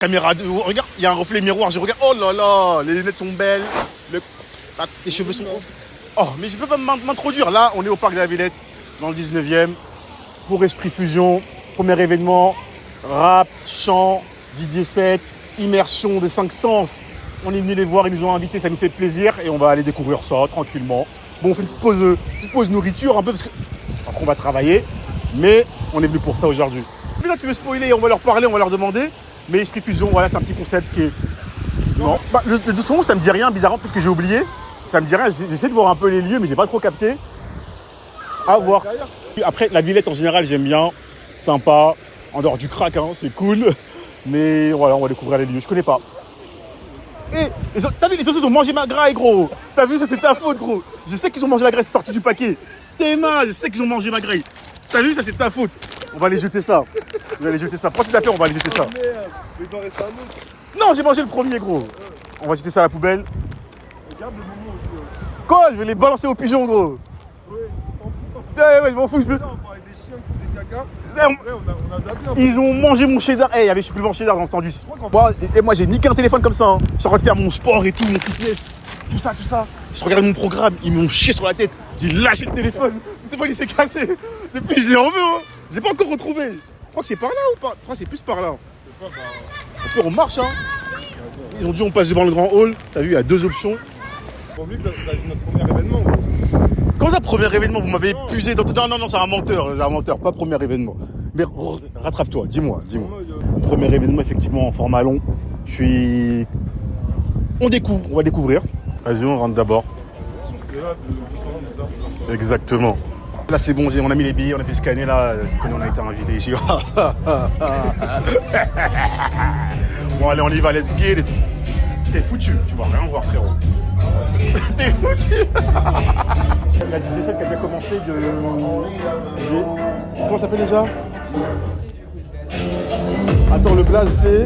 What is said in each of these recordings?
Caméra de... Regarde, il y a un reflet miroir, je regarde. Oh là là, les lunettes sont belles. Les cheveux sont... Oh, mais je peux pas m'introduire. Là, on est au parc de la Villette, dans le 19e, pour Esprit Fusion. Premier événement, rap, chant, DJ set, immersion de 5 sens. On est venu les voir, ils nous ont invités, ça nous fait plaisir. Et on va aller découvrir ça tranquillement. Bon, on fait une petite pause nourriture un peu, parce que après on va travailler. Mais on est venu pour ça aujourd'hui. Mais là, tu veux spoiler, on va leur parler, on va leur demander. Mais Esprit Fusion, voilà, c'est un petit concept qui est... Non, bah, de son nom, ça me dit rien, bizarrement, peut-être que j'ai oublié. Ça me dit rien, j'essaie de voir un peu les lieux, mais j'ai pas trop capté. À voir. Après, la Villette, en général, j'aime bien. Sympa. En dehors du crack, hein, c'est cool. Mais voilà, on va découvrir les lieux. Je connais pas. Et t'as vu, les sauces, ils ont mangé ma graille, gros. T'as vu, ça, c'est ta faute, gros. Je sais qu'ils ont mangé la graille, c'est sorti du paquet. T'es mal, je sais qu'ils ont mangé ma graille. T'as vu, ça, c'est ta faute. On va aller jeter ça. On va aller jeter ça. Prends tes affaires, on va aller jeter ça. Mais il doit rester un autre. Non, j'ai mangé le premier, gros. On va jeter ça à la poubelle. Regarde le moment aussi. Quoi? Je vais les balancer aux pigeons, gros. Ouais, je m'en fous. Là, on parlait des chiens qui faisaient caca. Après, on a déjà bien. Ils ont mangé mon cheddar. Il y avait supplément cheddar dans le sandwich. Et moi, j'ai niqué un téléphone comme ça. Hein. Je suis en train de faire mon sport et tout, mon fitness. Tout ça. Je regarde mon programme. Ils m'ont chié sur la tête. J'ai lâché le téléphone. Le téléphone, il s'est cassé. Depuis, je l'ai en veux. Hein. J'ai pas encore retrouvé. Je crois que c'est par là ou pas? Je crois que c'est plus par là. Après, on marche. Hein. Ils ont dit on passe devant le grand hall. T'as vu, il y a 2 options. Faut oublier que ça va être notre premier événement. Comment ça, premier événement? Vous m'avez épuisé dans... Non, c'est un menteur, pas premier événement. Mais rattrape-toi, dis-moi. Premier événement, effectivement, en format long. On va découvrir. Vas-y, on rentre d'abord. Et là, c'est différent de ça. Exactement. Là, c'est bon, on a mis les billets, on a pu scanner, là. Tu connais, on a été invité ici. Bon, allez, on y va, let's get it. T'es foutu, tu vas rien voir, frérot. T'es foutu. Il y a du décès qui a bien commencé Comment ça s'appelle déjà? Attends, le blaze, c'est...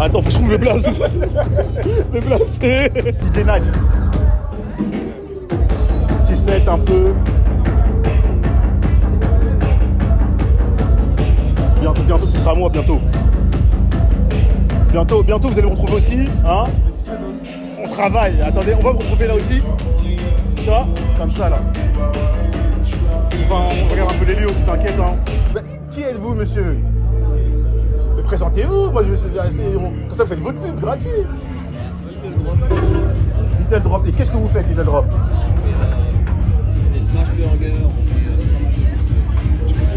Attends, faut que je trouve le blaze. Le blaze, c'est... DJ Naj. Petit set un peu... Bientôt, ce sera moi, bientôt. Bientôt, vous allez me retrouver aussi, hein? On travaille. Attendez, on va me retrouver là aussi. Tu vois? Comme ça, là. Enfin, on regarde un peu les lieux aussi, t'inquiète, hein. Mais, qui êtes-vous, monsieur? Mais présentez-vous. Moi, je vais acheter... Comme ça, vous faites votre pub, gratuit. Little Drop. Et qu'est-ce que vous faites, Little Drop? Des smash burgers.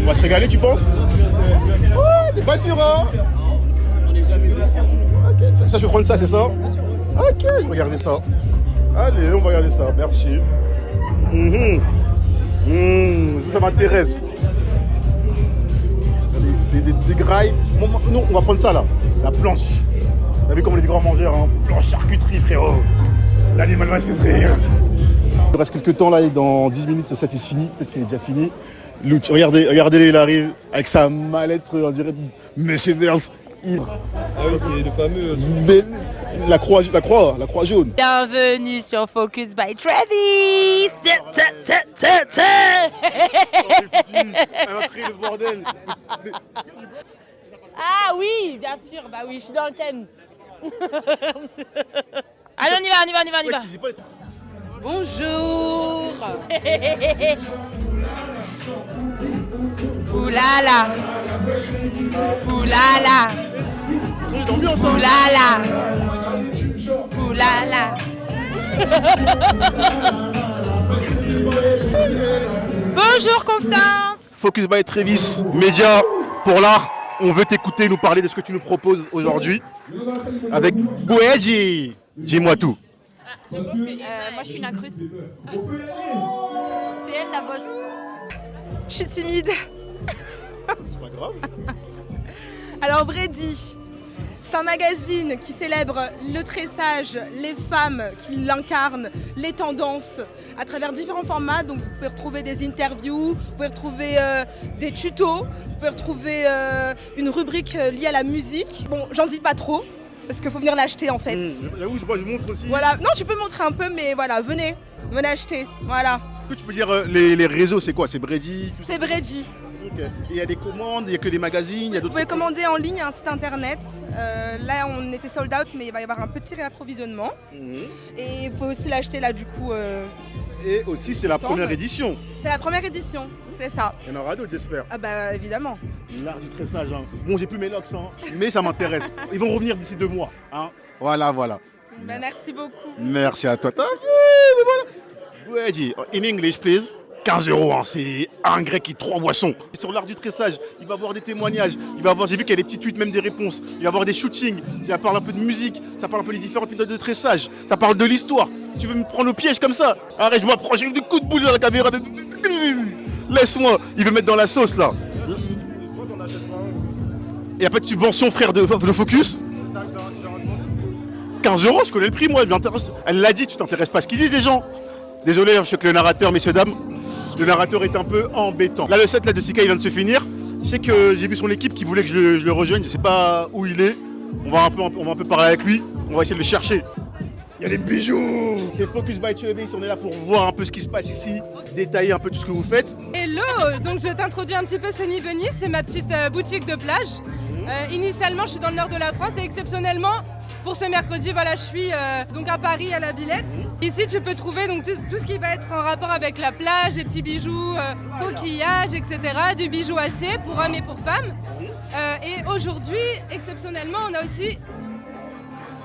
On va se régaler, tu penses? Ouais, t'es pas sûr, hein? Ok, ça, je vais prendre ça, c'est ça? Ok, je vais regarder ça. Allez, on va regarder ça, merci. Ça m'intéresse. Des grailles. Non, on va prendre ça là, la planche. T'as vu comme on est des grands mangeurs, hein? Planche charcuterie, frérot. L'animal va s'ouvrir. Il reste quelques temps là, et dans 10 minutes, le set est fini. Peut-être qu'il est déjà fini. Regardez, il arrive avec sa mallette, on dirait Monsieur Burns. Ah oui, c'est le fameux. La croix jaune. Bienvenue sur Focus by Travis. Elle a pris le bordel. Ah oui, bien sûr, bah oui, je suis dans le thème. Allez, on y va. Bonjour. Oulala. Ils sont d'ambiance, hein. Oulala. Bonjour Constance. Focus by Travis, média pour l'art. On veut t'écouter, nous parler de ce que tu nous proposes aujourd'hui. Avec Boedji. Dis-moi tout. Moi je suis une incruste. C'est elle la bosse. Je suis timide. C'est pas grave. Alors Brady, c'est un magazine qui célèbre le tressage, les femmes qui l'incarnent, les tendances à travers différents formats. Donc vous pouvez retrouver des interviews, vous pouvez retrouver des tutos, vous pouvez retrouver une rubrique liée à la musique. Bon, j'en dis pas trop parce qu'il faut venir l'acheter en fait. J'avoue, je montre aussi. Voilà, non tu peux montrer un peu mais voilà, venez acheter, voilà. Est-ce que tu peux dire les réseaux, c'est quoi? C'est Brady? C'est Brady. Ok. Et il y a des commandes, il y a que des magazines, il y a Vous d'autres. pouvez commander en ligne un site internet. Là, on était sold out, mais il va y avoir un petit réapprovisionnement. Mhm. Et vous pouvez aussi l'acheter là, du coup. Et aussi, c'est la première édition. C'est la première édition, c'est ça. Il y en aura d'autres, j'espère. Ah bah évidemment. L'art du tressage. Hein. Bon, j'ai plus mes locks, hein, mais ça m'intéresse. Ils vont revenir d'ici 2 mois. Hein. Voilà. Bah, merci beaucoup. Merci à toi. T'as vu, mais voilà. Brady, in English, please. 15 €, hein, c'est un grec et 3 boissons. Sur l'art du tressage, il va avoir des témoignages, il va avoir, j'ai vu qu'il y a des petits tweets, même des réponses, il va avoir des shootings, ça parle un peu de musique, ça parle un peu des différentes méthodes de tressage, ça parle de l'histoire. Tu veux me prendre au piège comme ça? Arrête, je m'approche, j'ai des coups de boule dans la caméra. Laisse-moi, il veut mettre dans la sauce là. Et après tu vends son frère de Focus. 15 €, je connais le prix moi, elle l'a dit, tu t'intéresses pas à ce qu'ils disent les gens. Désolé, je sais que le narrateur, messieurs, dames, le narrateur est un peu embêtant. Là, le set là, de Sika, il vient de se finir. Je sais que j'ai vu son équipe qui voulait que je le rejoigne. Je sais pas où il est. On va un peu parler avec lui. On va essayer de le chercher. Il y a les bijoux. C'est Focus by Travis. On est là pour voir un peu ce qui se passe ici, détailler un peu tout ce que vous faites. Hello, donc je t'introduis un petit peu Sunny Bunny, c'est ma petite boutique de plage. Initialement, je suis dans le nord de la France et exceptionnellement, pour ce mercredi, voilà, je suis donc à Paris, à la Villette. Ici, tu peux trouver donc tout ce qui va être en rapport avec la plage, des petits bijoux, coquillages, etc. Du bijou acier pour hommes et pour femmes. Et aujourd'hui, exceptionnellement, on a aussi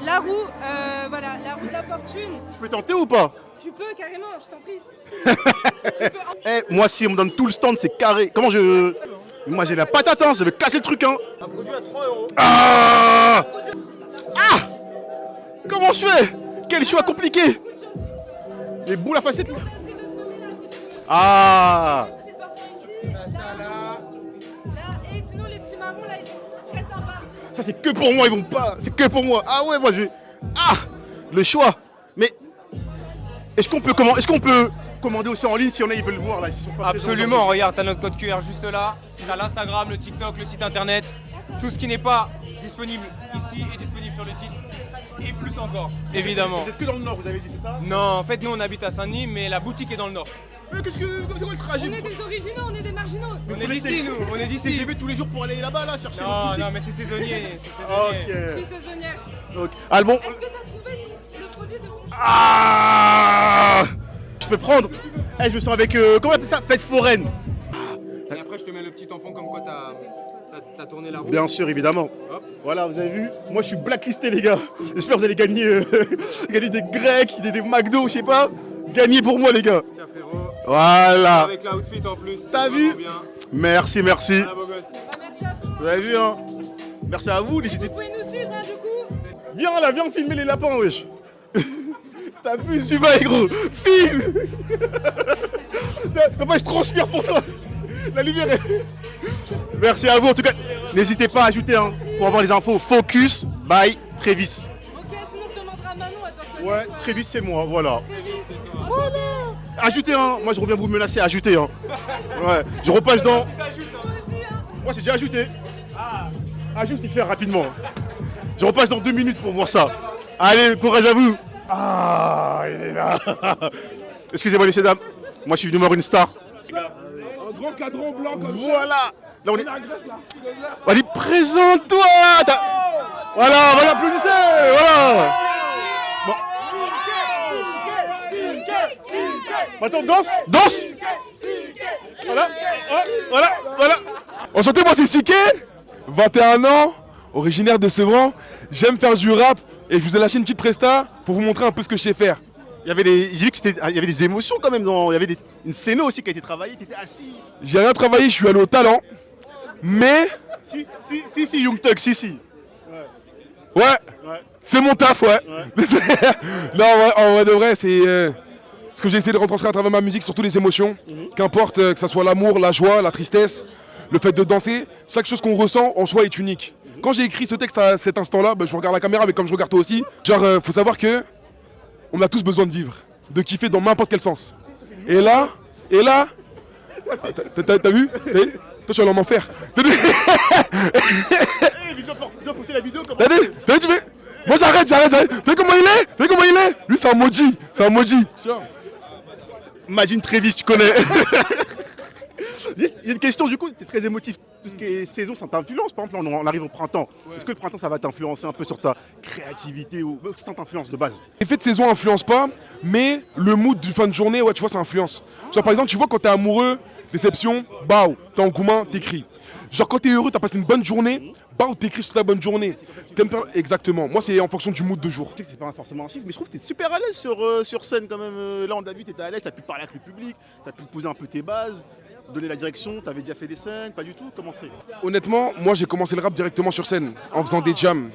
la roue, voilà, la roue de la fortune. Je peux tenter ou pas? Tu peux carrément, je t'en prie. Moi, si on me donne tout le stand, c'est carré. Comment je... Moi, j'ai la patate, hein, je vais casser le truc. Hein. Un produit à 3 €. Ah! Comment je fais? Quel choix compliqué! Les boules à facettes. Ah! Là, et sinon les petits marrons là, ils sont très sympas. Ça c'est que pour moi, ils vont pas. C'est que pour moi. Ah ouais, moi je vais. Ah! Le choix. Mais est-ce qu'on peut commander aussi en ligne si ils veulent le voir là? Ils sont pas Absolument, regarde, t'as notre code QR juste là. T'as l'Instagram, le TikTok, le site internet. Tout ce qui n'est pas disponible ici est disponible sur le site. Et plus encore, évidemment. Vous êtes que dans le nord, vous avez dit, c'est ça? Non, en fait, nous on habite à Saint-Denis, mais la boutique est dans le nord. Mais c'est quoi le trajet? On est des originaux, on est des marginaux. On est d'ici, nous, on est d'ici. J'y vais tous les jours pour aller là-bas, là, chercher votre Non, boutique. non, mais c'est saisonnier, c'est saisonnier. Je suis saisonnière. Ok. Ah bon. Est-ce que t'as trouvé le produit de ton choix? Ah! Je peux prendre. Je me sens avec comment on appelle ça? Fête foraine. Et après, je te mets le petit tampon comme quoi t'as tourné la roue. Bien sûr, évidemment. Hop. Voilà, vous avez vu, moi je suis blacklisté les gars. J'espère que vous allez gagner, gagner des grecs, des McDo, je sais pas. Gagnez pour moi les gars. Tiens frérot. Voilà. Avec l'outfit en plus. T'as vu? Bien. Merci. Voilà, beau gosse. Merci à toi. Vous avez vu hein? Merci à vous, n'hésitez Vous pouvez nous suivre du coup. Viens là, viens filmer les lapins wesh. T'as vu, tu vas gros. Filme. Non, moi je transpire pour toi. La lumière est... Merci à vous en tout cas. N'hésitez pas à ajouter hein, pour avoir les infos. Focus by Travis. Ok, sinon je demanderai à Manon à t'en Ouais, Travis c'est moi, voilà. Voilà. Ajoutez hein, moi je reviens vous menacer, ajoutez hein. Ouais, je repasse dans... Moi c'est déjà ajouté. Ajoute vite fait rapidement. Je repasse dans 2 minutes pour voir ça. Allez, courage à vous. Ah, il est là. Excusez-moi messieurs dames, moi je suis venu voir une star. Un grand cadran blanc comme ça. Voilà. Là on est... La graisse là. Allez, présente-toi. Voilà, applaudissez. Voilà. Bon. Maintenant, danse. Voilà. Enchanté, moi c'est Siké, 21 ans, originaire de Sevran. J'aime faire du rap et je vous ai lâché une petite presta pour vous montrer un peu ce que je sais faire. J'ai vu qu'il y avait des émotions quand même, il y avait une scéno aussi qui a été travaillée, tu étais assis. J'ai rien travaillé, je suis allé au talent. Mais... Si, Young Thug, si. Ouais, c'est mon taf, ouais. Non, en vrai de vrai, c'est ce que j'ai essayé de retranscrire à travers ma musique, surtout les émotions. Qu'importe que ça soit l'amour, la joie, la tristesse, le fait de danser, chaque chose qu'on ressent en soi est unique. Quand j'ai écrit ce texte à cet instant-là, je regarde la caméra, mais comme je regarde toi aussi, genre, faut savoir que on a tous besoin de vivre, de kiffer dans n'importe quel sens. Et là, t'as vu? Toi, tu vas en faire. T'as vu, tu fais? Moi, j'arrête. T'as vu comment il est? Lui, c'est un maudit. Tu vois? Imagine Travis, tu connais. Juste, il y a une question du coup, c'est très émotif. Tout ce qui est saison, ça t'influence. Par exemple, on arrive au printemps. Est-ce que le printemps, ça va t'influencer un peu sur ta créativité ou qu'est-ce que ça t'influence de base? L'effet de saison influence pas, mais le mood du fin de journée, ouais, tu vois, ça influence. Genre par exemple, tu vois quand t'es amoureux, déception, baou, t'es en commun, t'écris. Genre quand t'es heureux, t'as passé une bonne journée, baou, t'écris sur ta bonne journée. T'aimes faire... Exactement. Moi, c'est en fonction du mood de jour. Je sais que c'est pas forcément un chiffre, mais je trouve que t'es super à l'aise sur scène quand même. Là, on a vu, t'étais à l'aise, t'as pu parler avec le public, t'as pu poser un peu tes bases, donner la direction, t'avais déjà fait des scènes, pas du tout, comment c'est? Honnêtement, moi, j'ai commencé le rap directement sur scène, en faisant des jams.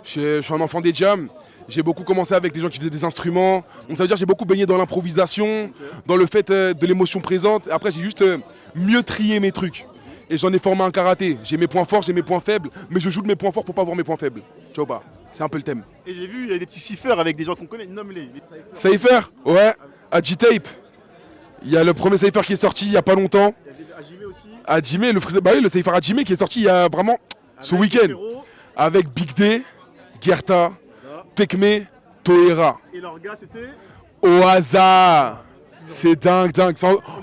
Je suis un enfant des jams. J'ai beaucoup commencé avec des gens qui faisaient des instruments. Donc ça veut dire que j'ai beaucoup baigné dans l'improvisation, dans le fait de l'émotion présente. Après, j'ai juste mieux trié mes trucs. Et j'en ai formé un karaté. J'ai mes points forts, j'ai mes points faibles, mais je joue de mes points forts pour pas voir mes points faibles. Tu vois pas? C'est un peu le thème. Et j'ai vu, il y a des petits ciphers avec des gens qu'on connaît, nomme-les. Cypher, ouais, Agitape. Il y a le premier Cypher qui est sorti il y a pas longtemps. Il y a Ajime aussi. Ajime, le Cypher Ajime qui est sorti il y a vraiment ce week-end. Avec Big D, Gerta, Tekme, Toera. Et leur gars, c'était Au hasard. C'est dingue.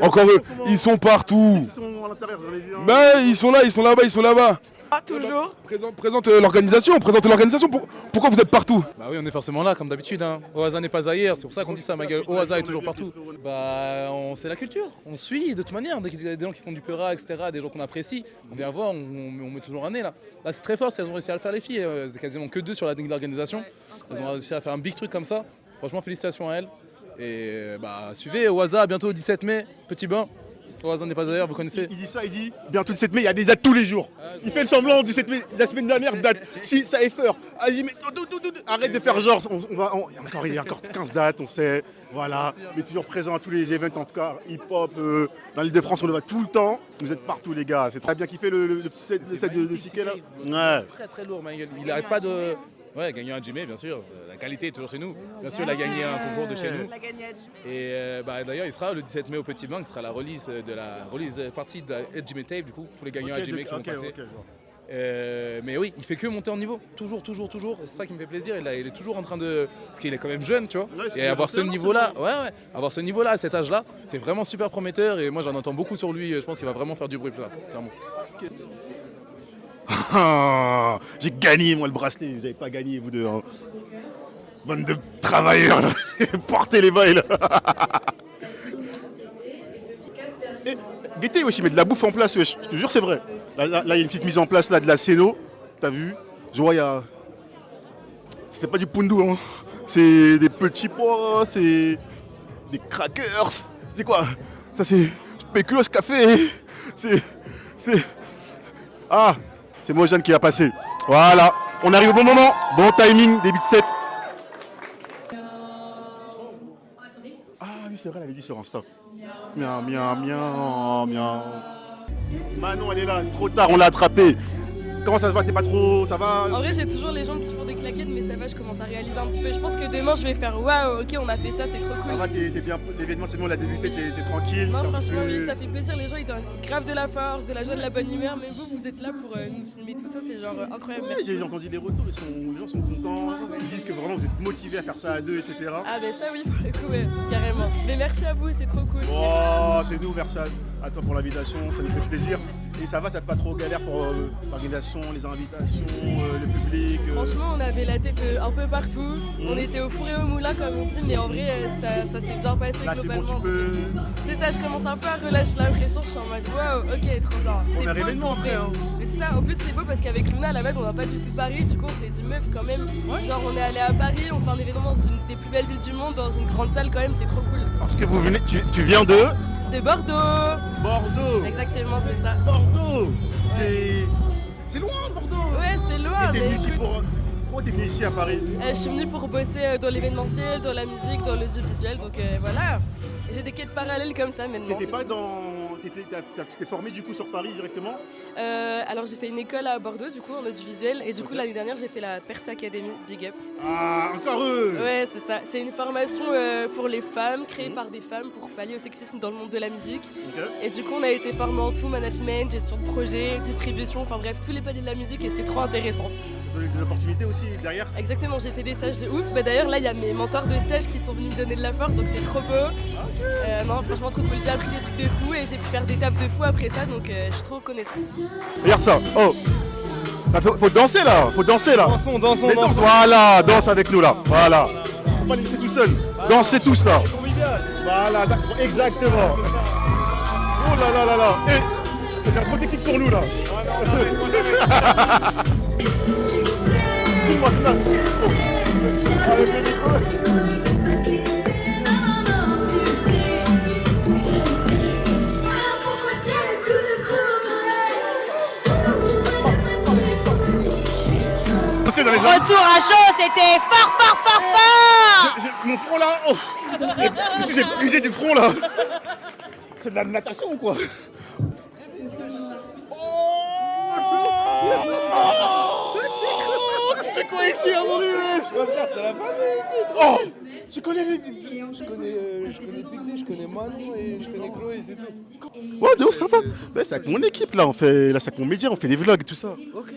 Encore eux, ils sont partout. Ils sont à l'intérieur, j'en ai vu un. Mais ils sont là, ils sont là-bas. Toujours. Présente l'organisation. Pourquoi vous êtes partout? Bah oui, on est forcément là, comme d'habitude. Hein. Oaza n'est pas ailleurs, c'est pour ça qu'on dit ça, ma gueule. Oaza est toujours partout. Bah, c'est la culture. On suit de toute manière. Dès qu'il y a des gens qui font du peura, etc., des gens qu'on apprécie, on vient voir, on met toujours un nez là. Là, c'est très fort, elles ont réussi à le faire, les filles. C'est quasiment que 2 sur l'organisation. Elles ont réussi à faire un big truc comme ça. Franchement, félicitations à elles. Et bah, suivez Oaza, bientôt le 17 mai, petit bain. Oaza n'est pas ailleurs, vous connaissez. Il dit ça, il dit bientôt le 7 mai, il y a des dates tous les jours. Il fait le semblant du 7 mai, la semaine dernière, date. Si, ça est fort. Arrête de faire genre, il y a encore 15 dates, on sait. Voilà, mais toujours présent à tous les événements, en tout cas hip-hop. Dans l'île de France, on le voit tout le temps. Vous êtes partout, les gars. C'est très bien kiffé le petit set de Siké là. Ouais. Très très lourd, ma gueule. Il n'arrête pas de. Ouais, gagner un Jimmy, bien sûr. La qualité est toujours chez nous. Bien sûr, il a gagné un concours de chez nous. Et d'ailleurs, il sera le 17 mai au Petit Bain, qui sera la release partie de la Jimmy Tape, du coup, tous les gagnants à Jimmy qui vont passer. Mais oui, il fait que monter en niveau, toujours. C'est ça qui me fait plaisir. Il est toujours en train de. Parce qu'il est quand même jeune, tu vois. Ouais, et avoir ce niveau-là, avoir ce niveau-là à cet âge-là, c'est vraiment super prometteur. Et moi, j'en entends beaucoup sur lui. Je pense qu'il va vraiment faire du bruit, ça, clairement. J'ai gagné moi le bracelet, vous n'avez pas gagné vous deux. Hein. Bande de travailleurs, là. Portez les bails là. Et Gaieté aussi met de la bouffe en place, wesh. Je te jure c'est vrai. Là, il y a une petite mise en place là de la Céno, t'as vu? Je vois il y a. C'est pas du pundu, hein. C'est des petits pois, c'est des crackers. C'est quoi? Ça c'est spéculoos café. C'est. Ah, c'est Mojane qui a passé. Voilà, on arrive au bon moment. Bon timing, début de set. Ah oui, c'est vrai, elle avait dit sur Insta. Miam. Manon, elle est là, c'est trop tard, on l'a attrapée. Comment ça se va? T'es pas trop... Ça va? En vrai, j'ai toujours les jambes qui font des claquettes, mais ça va, je commence à réaliser un petit peu. Je pense que demain, je vais faire waouh, ok, on a fait ça, c'est trop cool. Ça va, t'es bien... L'événement, c'est bon, on l'a débuté, t'es tranquille. Non, franchement, oui, ça fait plaisir. Les gens, ils donnent grave de la force, de la joie, de la bonne humeur. Mais vous êtes là pour nous filmer tout ça, c'est genre incroyable. Ouais, j'ai entendu des retours, les gens sont contents. Ils disent que vraiment, vous êtes motivés à faire ça à deux, etc. Ah, ben ça, oui, pour le coup, ouais, carrément. Mais merci à vous, c'est trop cool. Oh, c'est nous, merci à toi pour l'invitation, ça nous fait plaisir. Et ça va, ça pas trop galère pour l'organisation, les invitations, le public Franchement, on avait la tête un peu partout. On était au four et au moulin, comme on dit, mais en vrai, ça s'est bien passé là, globalement. C'est bon, tu peux... C'est ça, je commence un peu à relâcher l'impression. Je suis en mode waouh, ok, trop bien. On a événement après. Hein. Mais c'est ça, en plus, c'est beau parce qu'avec Luna, à la base, on n'a pas du tout de Paris. Du coup, on s'est dit, meuf, quand même. Ouais. Genre, on est allé à Paris, on fait un événement dans une des plus belles villes du monde, dans une grande salle, quand même, c'est trop cool. Parce que vous venez, tu viens de Bordeaux. Bordeaux. Exactement, c'est ça. Bordeaux. C'est loin, Bordeaux. Ouais, c'est loin. Et t'es venu ici pourquoi t'es venu ici à Paris? Je suis venue pour bosser dans l'événementiel, dans la musique, dans l'audiovisuel, donc voilà. J'ai des quêtes parallèles comme ça maintenant. T'étais pas dans... Tu t'es formé du coup sur Paris directement? Alors j'ai fait une école à Bordeaux du coup en audiovisuel et du coup l'année dernière j'ai fait la Perse Academy, big up. Ah, encore eux. Ouais, c'est ça. C'est une formation pour les femmes, créée par des femmes pour pallier au sexisme dans le monde de la musique. Okay. Et du coup on a été formés en tout, management, gestion de projet, distribution, enfin bref, tous les paliers de la musique et c'était trop intéressant. Des opportunités aussi derrière? Exactement, j'ai fait des stages de ouf. D'ailleurs là il y a mes mentors de stage qui sont venus me donner de la force donc c'est trop beau. Non franchement trop cool, j'ai appris des trucs de fou et j'ai pu faire des tafs de fou après ça, donc je suis trop reconnaissante. Regarde ça. Oh. Là, faut danser là. Faut danser là. Dansons. Voilà, danse avec nous là. Voilà. Faut pas les laisser tout seul. Dansez tous là. Voilà, exactement. Oh là là là là. Et c'est faire trop technique pour nous là. Tout le monde là. Avec le micro. Retour à chaud, c'était fort. Mon front là, oh. J'ai épuisé du front là. C'est de la natation ou quoi? Tu fais quoi ici à mon C'est la famille ici. Oh, tu connais les... Je connais Big D, je connais Manon et je connais Chloé, c'est tout. Ouais, de ouf, ça va. Ouais, c'est avec mon équipe là, là c'est avec mon média, on fait des vlogs et tout ça. Ok,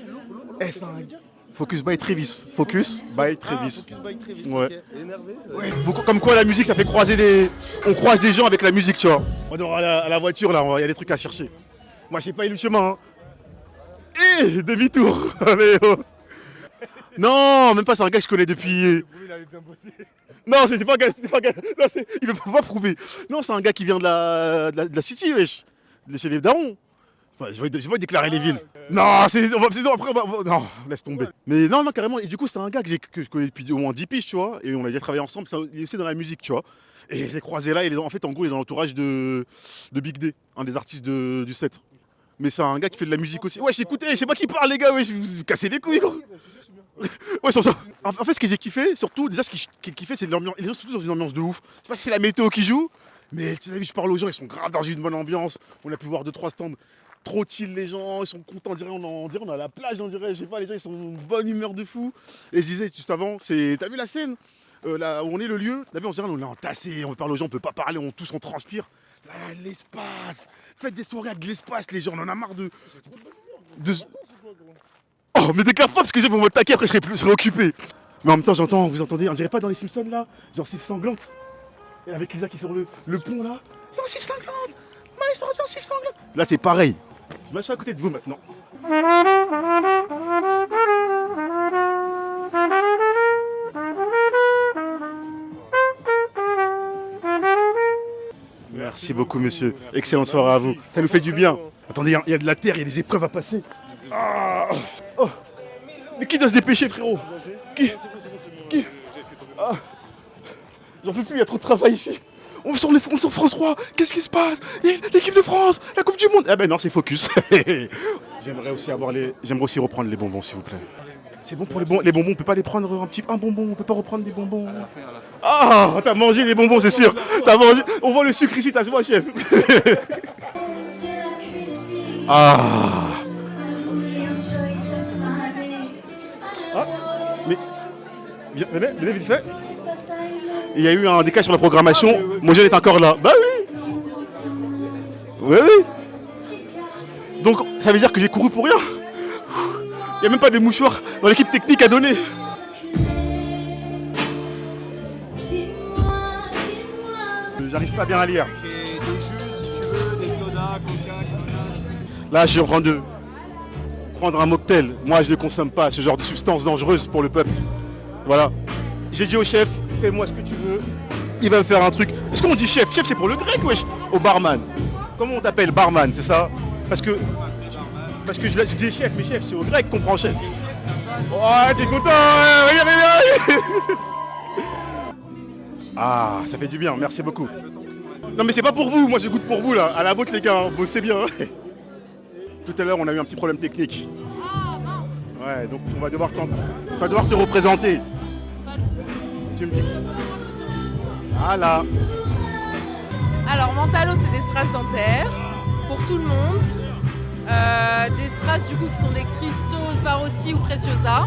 Focus by Trévis. Focus by Trévis. Focus by Trévis, Ouais. ok. Énervé. Ouais, comme quoi la musique ça fait croiser des... On croise des gens avec la musique, tu vois. On doit aller à la voiture là, il y a des trucs à chercher. Moi j'ai pas eu le chemin. Hein. Et demi-tour. Allez, oh. Non, même pas, c'est un gars que je connais depuis... Non, c'était pas un gars, non, il veut pas prouver. Non, c'est un gars qui vient de la City, wesh. De chez les darons. Enfin, je vais déclarer les villes. Non, après, non, laisse tomber. Mais non, carrément. Et du coup, c'est un gars que je connais depuis au moins 10 piges, tu vois. Et on a déjà travaillé ensemble. Il est aussi dans la musique, tu vois. Et je l'ai croisé là. En fait, en gros, il est dans l'entourage de Big D, un des artistes du set. Mais c'est un gars qui fait de la musique aussi. Ouais, écoutez, je sais pas qui parle, les gars. Ouais, vous cassez les couilles, gros. Ouais, sur ça. En fait, ce que j'ai kiffé, surtout, déjà, ce qui est kiffé, c'est l'ambiance. Les gens sont tous dans une ambiance de ouf. Je sais pas si c'est la météo qui joue, mais tu as vu, je parle aux gens, ils sont grave dans une bonne ambiance. On a pu voir 2-3 stands. Trop chill, les gens, ils sont contents, on dirait on est à la plage, on dirait, je sais pas, les gens ils sont en bonne humeur de fou. Et je disais juste avant, t'as vu la scène là où on est le lieu, t'as vu, on dirait on est entassé, on parle aux gens, on peut pas parler, on transpire. Là, l'espace, faites des soirées avec l'espace, les gens, on en a marre de... Oh, mais déclare pas parce que vous me taquer, après je serai occupé. Mais en même temps, vous entendez, on dirait pas dans les Simpsons là, genre Sif sanglante. Et avec Lisa qui est sur le pont là, genre Sif sanglante, maestro, genre Sif sanglante. Là c'est pareil. Je m'achète à côté de vous maintenant. Merci beaucoup, monsieur. Excellente soirée à vous. Ça nous fait du bien. Attendez, il y a de la terre, il y a des épreuves à passer. Ah, oh. Mais qui doit se dépêcher, frérot? Qui ah. J'en peux plus, il y a trop de travail ici. On est sur France 3, qu'est-ce qui se passe? L'équipe de France, la Coupe du Monde. Ah ben non, c'est Focus. J'aimerais aussi reprendre les bonbons, s'il vous plaît. C'est bon pour les bonbons, on peut pas les prendre un bonbon, on peut pas reprendre des bonbons. Ah, t'as mangé les bonbons, c'est sûr. T'as mangé, on voit le sucre ici, t'as vu, chef. Ah. Mais venez vite fait. Il y a eu un décalage sur la programmation. Mon jeune est encore là. Bah oui. Oui. Donc ça veut dire que j'ai couru pour rien. Il n'y a même pas de mouchoir dans l'équipe technique à donner. J'arrive pas bien à lire. J'ai des jus si tu veux, des sodas, coca. Là, je suis en train de prendre un mocktail. Moi, je ne consomme pas ce genre de substance dangereuse pour le peuple. Voilà. J'ai dit au chef, fais-moi ce que tu veux. Il va me faire un truc. Est-ce qu'on dit chef? Chef, c'est pour le grec, wesh. Au barman. Comment on t'appelle? Barman, c'est ça? Parce que je dis chef, mais chef, c'est au grec qu'on prend chef. Ouais, t'es content, regarde. Ah, ça fait du bien, merci beaucoup. Non mais c'est pas pour vous, moi je goûte pour vous là. À la vôtre les gars, bossez bien. Tout à l'heure on a eu un petit problème technique. Ouais, donc on va devoir te représenter. Tu me dis. Voilà. Alors Mentalo, c'est des strass dentaires pour tout le monde. Des strass du coup qui sont des cristaux Swarovski ou Preciosa.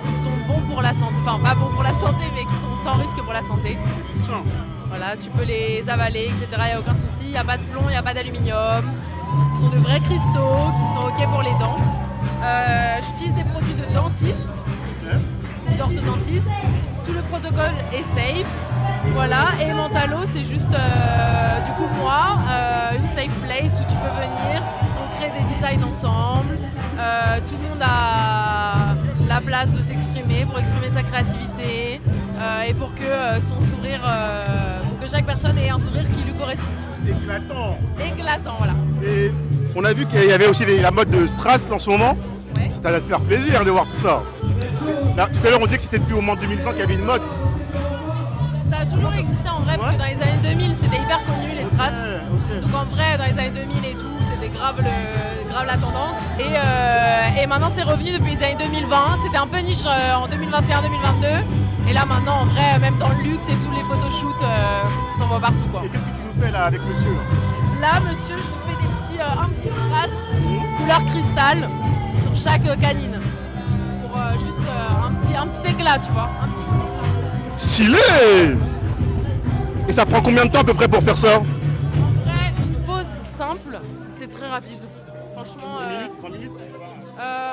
Qui sont bons pour la santé, enfin pas bons pour la santé mais qui sont sans risque pour la santé. Voilà, tu peux les avaler, etc. Il n'y a aucun souci, il n'y a pas de plomb, il n'y a pas d'aluminium. Ce sont de vrais cristaux qui sont ok pour les dents. J'utilise des produits de dentiste ou d'orthodontiste. Tout le protocole est safe. Voilà, et Mentalo, c'est juste du coup moi, une safe place où tu peux venir, on crée des designs ensemble, tout le monde a la place de s'exprimer, pour exprimer sa créativité et pour que son sourire, pour que chaque personne ait un sourire qui lui correspond. Éclatant. Éclatant, voilà. Et on a vu qu'il y avait aussi la mode de Strass en ce moment. Ouais. Ça va te faire plaisir de voir tout ça. Là, tout à l'heure, on disait que c'était depuis au moins 2020 qu'il y avait une mode. Ça a toujours existé en vrai, parce que dans les années 2000, c'était hyper connu les strass. Okay. Donc en vrai, dans les années 2000 et tout, c'était grave la tendance. Et maintenant, c'est revenu depuis les années 2020. C'était un peu niche en 2021-2022. Et là, maintenant, en vrai, même dans le luxe et tous les photoshoots, t'en vois partout, quoi. Et qu'est-ce que tu nous fais là avec monsieur? Là, monsieur, je vous fais un petit strass couleur cristal sur chaque canine. Pour juste un petit éclat, tu vois. Un petit éclat. Stylé! Et ça prend combien de temps à peu près pour faire ça? En vrai, une pause simple, c'est très rapide. Franchement, 10 minutes, 20 minutes?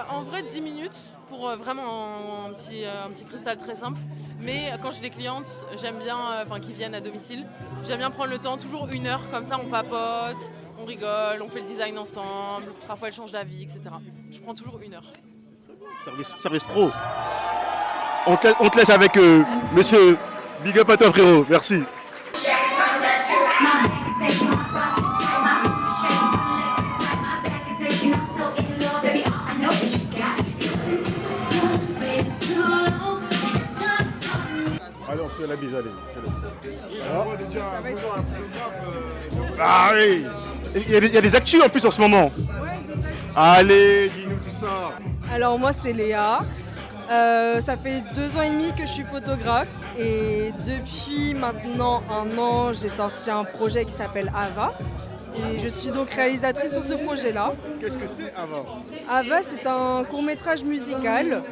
En vrai, 10 minutes pour vraiment un petit cristal très simple. Mais quand j'ai des clientes, j'aime bien, qui viennent à domicile, j'aime bien prendre le temps, toujours 1 heure, comme ça on papote, on rigole, on fait le design ensemble, parfois elles changent d'avis, etc. Je prends toujours 1 heure. Service pro. On te laisse avec monsieur. Big up à toi frérot, merci. Allez, on se fait la bise, allez. Ah oui. Il y a des actus en plus en ce moment. Allez, dis-nous tout ça. Alors moi c'est Léa. Ça fait 2 ans et demi que je suis photographe et depuis maintenant 1 an, j'ai sorti un projet qui s'appelle Ava. Et je suis donc réalisatrice sur ce projet-là. Qu'est-ce que c'est Ava? Ava, c'est un court-métrage musical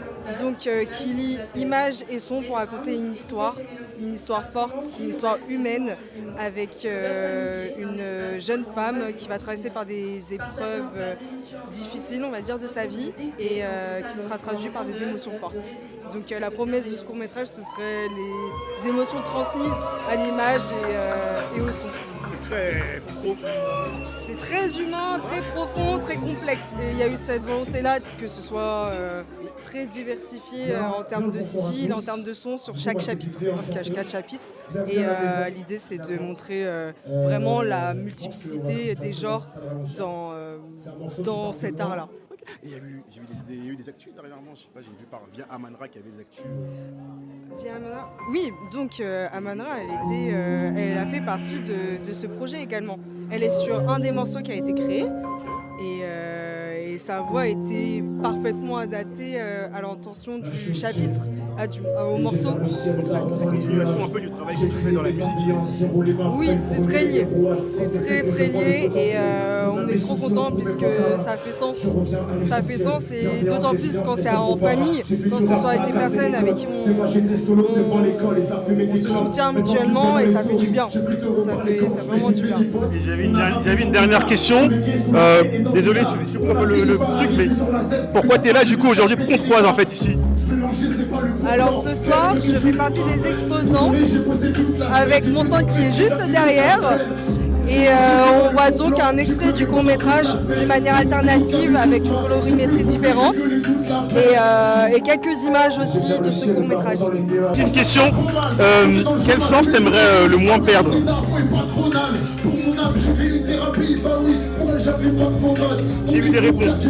donc, qui lie images et son pour raconter une histoire forte, une histoire humaine avec une jeune femme qui va traverser par des épreuves difficiles, on va dire, de sa vie et qui sera traduite par des émotions fortes. Donc la promesse de ce court-métrage, ce serait les émotions transmises à l'image et au son. C'est très profond. C'est très humain, très profond, très complexe. Et il y a eu cette volonté-là que ce soit très diversifié en termes de style, en termes de son sur chaque chapitre, parce qu'il y a 4 chapitres. Et l'idée, c'est de montrer vraiment la multiplicité des genres dans cet art-là. Et il y a eu des actus dernièrement, je sais pas, j'ai vu via Amanra qu'il y avait des actus. Via Amanra ? Oui, donc Amanra, elle a fait partie de ce projet également. Elle est sur un des morceaux qui a été créé et sa voix a été parfaitement adaptée à l'intention du chapitre, au morceau. Donc c'est la continuation un peu du travail que tu fais dans la musique. Oui, c'est très lié. C'est très lié et on est trop contents puisque ça fait sens. Ça fait sens et d'autant plus quand c'est en famille, quand ce soit avec des personnes avec qui on se soutient mutuellement et ça fait du bien. Ça fait vraiment du bien. Et j'avais une dernière question. Désolé si je coupe un peu le truc, mais pourquoi tu es là du coup aujourd'hui? Pourquoi on te croise en fait ici? Alors ce soir, je fais partie des exposants avec mon stand qui est juste derrière. Et on voit donc un extrait du court-métrage d'une manière alternative avec une colorimétrie différente et quelques images aussi de ce court-métrage. J'ai une question, quel sens t'aimerais le moins perdre? J'ai eu des réponses.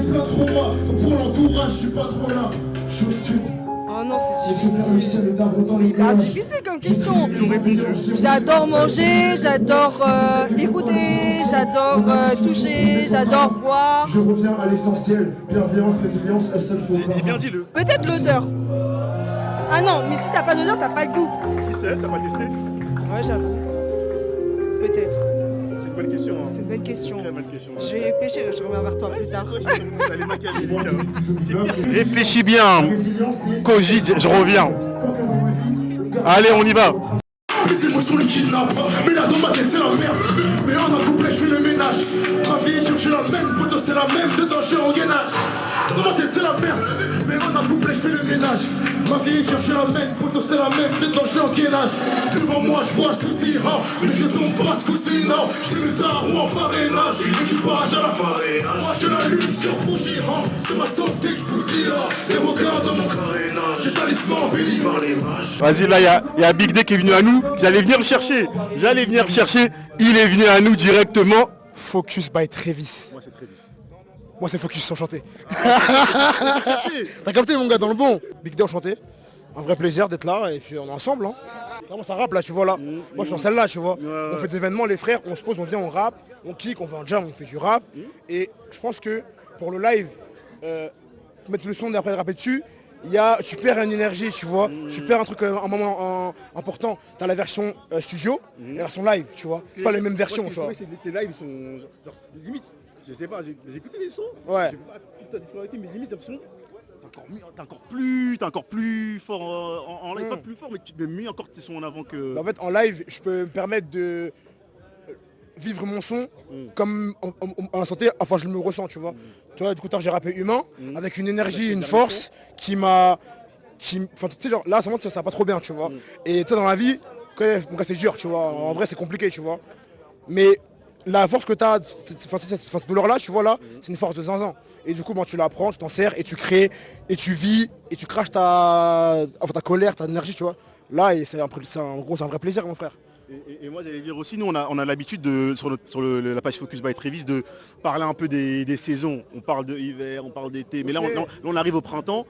Oh non, c'est difficile. C'est hyper difficile comme question. J'adore manger, j'adore écouter, j'adore toucher, j'adore voir. Je reviens à l'essentiel. Bienveillance, résilience, la seule fois. J'ai bien dit le. Peut-être l'odeur. Ah non, mais si t'as pas d'odeur, t'as pas le goût. Qui sait? T'as pas testé? Ouais, j'avoue. Peut-être. C'est une bonne question. Hein. C'est une bonne question. Très bonne question. Je vais réfléchir et je reviens vers toi plus tard. Allez, réfléchis bien. Koji, je reviens. Allez, on y va. Les émotions le kidnappent, mais là dans ma tête c'est la merde. Mais en un couplet je fais le ménage. Ma vie est sûre, j'ai la même, poteau c'est la même, dedans je suis en gainage. Dans ma tête c'est la merde, mais en un couplet je fais le ménage. Ma vie cherche la même, pour c'est la même, peut-être dans le gainage. Devant moi, je vois ce souci, mais je tombe pas ce coup-ci, non. J'ai le daron en parrainage, équipage à la parrainage. Moi, je l'allume sur Bougie, c'est ma santé que je bousille là. Les regards dans mon carénage, j'ai talisman béni par les mages. Vas-y, là, il y a Big D qui est venu à nous. J'allais venir le chercher. Il est venu à nous directement. Focus by Travis. Moi, c'est Travis. Moi, c'est Focus enchanté. T'as capté, mon gars, dans le bon. Big D enchanté. Un vrai plaisir d'être là et puis on est ensemble. Hein. Comment ça rappe là, tu vois là. Moi, je suis en celle-là, tu vois. On fait des événements, les frères, on se pose, on vient, on rappe, on kick, on fait un jam, on fait du rap. Et je pense que pour le live, mettre le son et après rapper dessus, tu perds une énergie, tu vois. Tu perds un truc, un moment important. T'as la version studio et la version live, tu vois. C'est pas les mêmes versions, tu vois. Tes lives sont genre, limite. Je sais pas, j'ai écouté les sons. Ouais. J'ai pas toute ta discographie, mais limite, l'impression t'es encore plus fort en live, pas plus fort, mais tu mets mieux encore tes sons en avant que. Bah, en fait, en live, je peux me permettre de vivre mon son comme en santé, enfin je me ressens, tu vois. Tu vois, du coup, j'ai rappé Humain avec une énergie, une force qui m'a. Enfin, tu sais, genre là, ça va pas trop bien, tu vois. Et tu sais, dans la vie, mon gars, c'est dur, tu vois. En vrai, c'est compliqué, tu vois. Mais la force que tu as, cette douleur-là, tu vois, là, c'est une force de zinzin. Et du coup, tu la prends, tu t'en sers et tu crées, et tu vis, et tu craches ta colère, ta énergie, tu vois. Là, et c'est un vrai plaisir, mon frère. Et moi, j'allais dire aussi, nous, on a l'habitude, sur la page Focus by Travis, de parler un peu des saisons. On parle de hiver, on parle d'été, mais là, on arrive au printemps.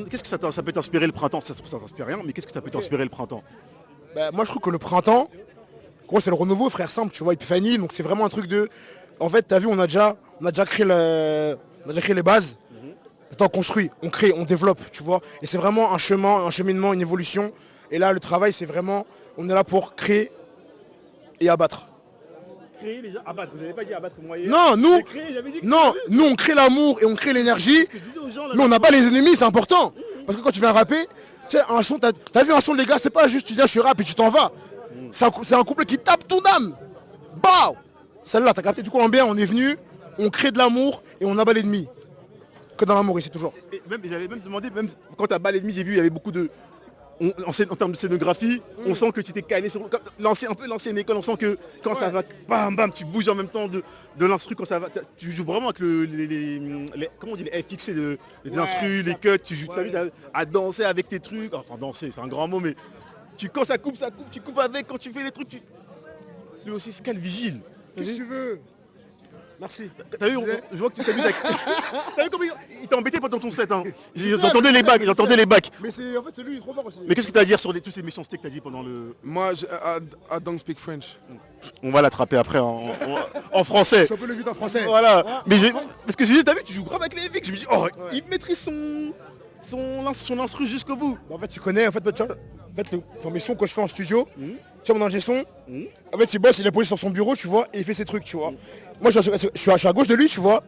Qu'est-ce que ça peut t'inspirer le printemps? Ça t'inspire rien, mais qu'est-ce que ça peut t'inspirer le printemps? Moi, je trouve que le printemps, gros, c'est le renouveau, frère, simple, tu vois, Épiphanie, donc c'est vraiment un truc de... En fait, t'as vu, on a déjà créé les bases. Maintenant, on construit, on crée, on développe, tu vois. Et c'est vraiment un cheminement, une évolution. Et là, le travail, c'est vraiment, on est là pour créer et abattre. Créer déjà, abattre, vous n'avez pas dit abattre moi hier. Non, nous, on crée l'amour et on crée l'énergie. Mais on n'a pas les ennemis, c'est important. Parce que quand tu viens rapper, tu sais, un son, t'as vu un son, les gars, c'est pas juste tu viens, je rappe et tu t'en vas. C'est un couplet qui tape ton âme. Bah, celle-là, t'as capté, du coup, on est venu, on crée de l'amour et on abat l'ennemi. Que dans l'amour ici, toujours. Et même, j'avais même demandé, même quand t'as bas l'ennemi, j'ai vu, il y avait beaucoup de... En termes de scénographie, on sent que tu t'es calé sur un peu l'ancienne école, on sent que quand ça va, bam bam, tu bouges en même temps de l'instru, quand ça va, tu joues vraiment avec comment on dit, les FX, les instrus, les cuts, tu joues à danser avec tes trucs, enfin danser, c'est un grand mot, mais quand ça coupe, tu coupes avec, quand tu fais les trucs, lui aussi c'est quel vigile. Qu'est-ce que tu veux? Merci. T'as vu, je vois que tu t'amuses avec... T'as vu comment il t'a embêté pendant ton set, hein. J'entendais les bacs, Mais en fait, c'est lui, il est trop fort aussi. Mais qu'est-ce que t'as à dire sur toutes ces méchancetés que t'as dit pendant le... Moi, I don't speak French. On va l'attraper après en français. Je suis un peu le vite en français. Voilà. Mais parce que t'as vu, tu joues grave avec les VX. Je me dis, il maîtrise son instru jusqu'au bout. En fait, tu connais, mes sons que je fais en studio, tu vois, mon ingé son, en fait, il bosse, il est posé sur son bureau, tu vois, et il fait ses trucs, tu vois. Moi, je suis à gauche de lui, tu vois,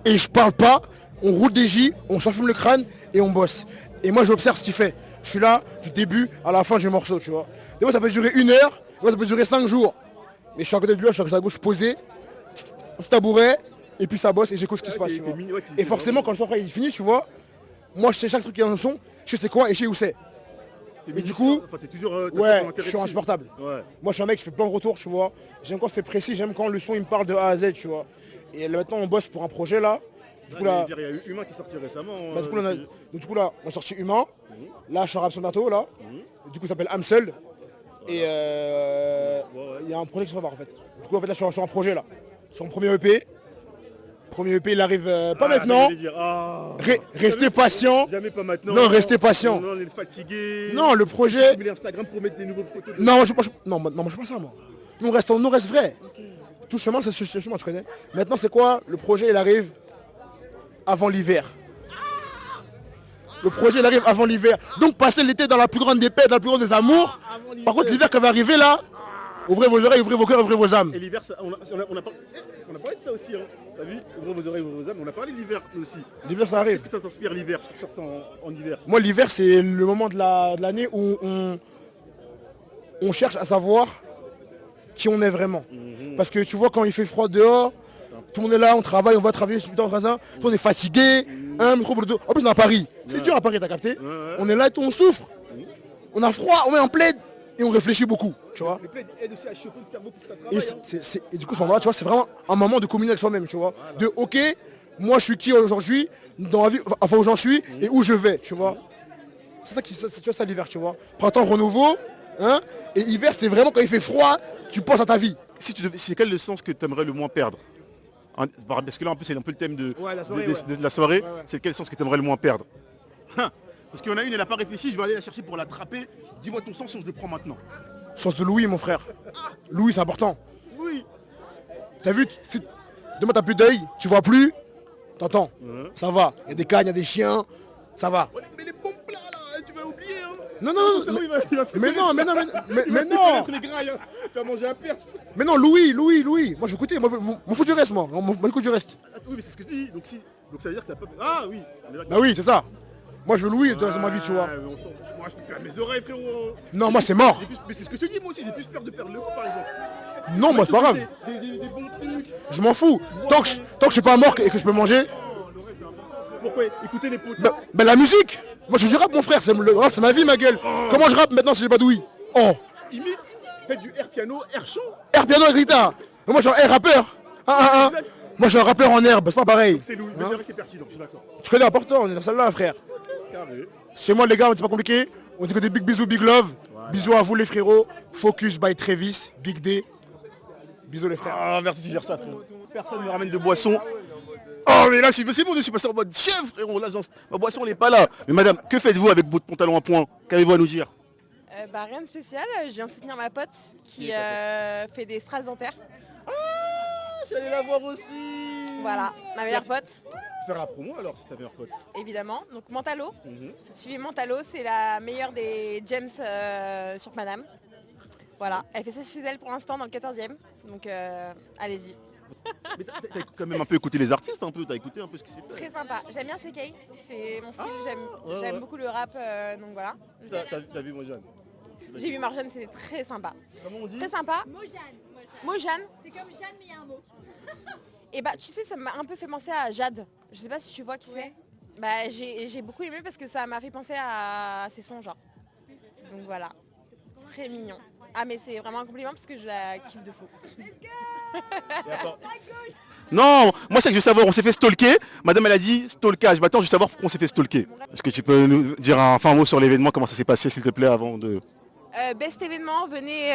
et je parle pas, on roule des J, on s'enfume le crâne, et on bosse. Et moi, j'observe ce qu'il fait. Je suis là, du début à la fin du morceau, tu vois. Des fois, ça peut durer 1 heure, des fois, ça peut durer 5 jours. Mais je suis à côté de lui, je suis à gauche posé, petit tabouret, et puis ça bosse, et j'écoute ce qui se passe, tu vois. Et forcément, quand le son après, il finit, tu vois, moi, je sais chaque truc qui est dans le son, je sais c'est quoi et je sais où c'est. Et du coup, je suis insupportable. Ouais. Moi, je suis un mec, je fais plein de retours, tu vois. J'aime quand c'est précis, j'aime quand le son, il me parle de A à Z, tu vois. Et là, maintenant, on bosse pour un projet, là. Du coup, là, il y a eu Humain qui est sorti récemment. Du coup, là, on a sorti Humain. Là, je suis à bientôt, là. Du coup, ça s'appelle Amsel. Et il y a un projet qui se prépare, en fait. Du coup, en fait, là, je suis sur un projet, là. Sur mon premier EP. Premier EP, il arrive pas maintenant. Restez patient. Jamais pas maintenant. Non, restez patient. Non, on est fatigué. Non, le projet. Instagram pour mettre des nouveaux photos. Non, je ne fais pas ça, moi. Nous, on reste vrai. Tout chemin, c'est ce chemin, tu connais. Maintenant, c'est quoi? Le projet, il arrive avant l'hiver. Le projet, il arrive avant l'hiver. Donc, passer l'été dans la plus grande des paix, dans la plus grande des amours. Par contre, l'hiver qui va arriver là, ouvrez vos oreilles, ouvrez vos cœurs, ouvrez vos âmes. Et l'hiver, on a parlé de ça aussi, hein. T'as vu? Ouvrez vos oreilles, ouvrez vos âmes. On a parlé de l'hiver aussi. L'hiver, ça arrive. Qu'est-ce que ça t'inspire l'hiver? Ce que tu ressens en hiver? Moi, l'hiver, c'est le moment de l'année où on cherche à savoir qui on est vraiment. Parce que tu vois, quand il fait froid dehors, Tout le monde est là, on travaille, on va travailler, tout le monde est fatigué, métro boulot dodo. En plus on est à Paris, c'est dur à Paris, t'as capté. On est là et tout, on souffre. On a froid, on met en plaid et on réfléchit beaucoup, tu vois. Le plaid aide aussi à chauffer, faire beaucoup de travail. Et du coup, ce moment-là, tu vois, c'est vraiment un moment de communion avec soi-même, tu vois. De ok, moi je suis qui aujourd'hui, dans la vie, enfin où j'en suis et où je vais, tu vois. C'est ça qui, tu vois, ça l'hiver, tu vois. Printemps, renouveau, hein. Et hiver, c'est vraiment quand il fait froid, tu penses à ta vie. C'est quel le sens que tu aimerais le moins perdre? Parce que là, en plus, c'est un peu le thème de la soirée. C'est quel sens que tu aimerais le moins perdre? Parce qu'il y en a une, elle n'a pas réfléchi, je vais aller la chercher pour l'attraper. Dis-moi ton sens, on je le prends maintenant. Sens de Louis, mon frère. Louis, c'est important. Oui. T'as vu, si demain t'as plus d'œil, tu vois plus, t'entends. Ça va. Il y a des cannes, il y a des chiens, ça va. Mais les bons plats là, tu vas oublier. Hein. Non, mais non. Tu vas manger un perf. Mais non, Louis. Moi, je vais écouter. Moi, m'en fous du reste, moi. M'en fous du reste. Oui, mais c'est ce que je dis. Donc ça veut dire que t'as pas... Ah oui. Bah oui, c'est ça. Moi, je veux Louis dans ma vie, tu vois. Moi, je peux perdre mes oreilles, frérot. Non, moi, c'est mort. Mais c'est ce que je te dis, moi aussi. J'ai plus peur de perdre le goût, par exemple. Non, moi, c'est pas grave. Je m'en fous. Tant que je suis pas mort et que je peux manger. Pourquoi écouter les potes? Bah la musique. Moi, je dis rap, mon frère. Le rap, c'est ma vie, ma gueule. Comment je rappe maintenant si j'ai pas d'ouïe? Oh. Imite. Faites du air piano, air chant. Air piano et guitare. Moi, je suis un air rappeur. Moi, je suis un rappeur en herbe. C'est pas pareil. C'est Louis. Mais c'est vrai que c'est pertinent, je suis d'accord. Tu connais important, on est dans celle-là, frère. Carré. Chez moi, les gars, c'est pas compliqué. On dit que des big bisous, big love. Voilà. Bisous à vous, les frérots. Focus by Travis, Big D. Bisous, les frères. Ah, merci, tu gères ça, frérot. Personne ne me ramène de boisson. Oh, mais là, c'est bon, je suis passé en mode chef, frérot. Là, ma boisson, elle n'est pas là. Mais madame, que faites-vous avec votre pantalon à poing? Qu'avez-vous à nous dire? Rien de spécial. Je viens soutenir ma pote qui fait des strass dentaires. Ah, j'allais la voir aussi. Voilà, ma meilleure pote. Faire la promo alors, si ta meilleure pote. Évidemment. Donc Mentalo. Suivez Mentalo, c'est la meilleure des gems sur Paname. Voilà, elle fait ça chez elle pour l'instant dans le 14e. Donc allez-y. Mais t'as quand même un peu écouté les artistes, un peu, t'as écouté un peu ce qui s'est fait. Très sympa, j'aime bien CK, c'est mon style, j'aime beaucoup le rap, donc voilà. T'as vu Mojane? J'ai vu Marjane, c'était très sympa. Comment on dit? Très sympa. Mojane. C'est comme Jeanne, mais il y a un mot. Et bah tu sais, ça m'a un peu fait penser à Jade. Je sais pas si tu vois qui c'est. Bah j'ai beaucoup aimé parce que ça m'a fait penser à ses sons genre. Donc voilà, très mignon. Ah mais c'est vraiment un compliment parce que je la kiffe de fou. Non, moi c'est que je veux savoir, on s'est fait stalker. Madame elle a dit stalkage. Maintenant je veux savoir pourquoi on s'est fait stalker. Est-ce que tu peux nous dire un mot sur l'événement, comment ça s'est passé s'il te plaît avant de... Best événement, venez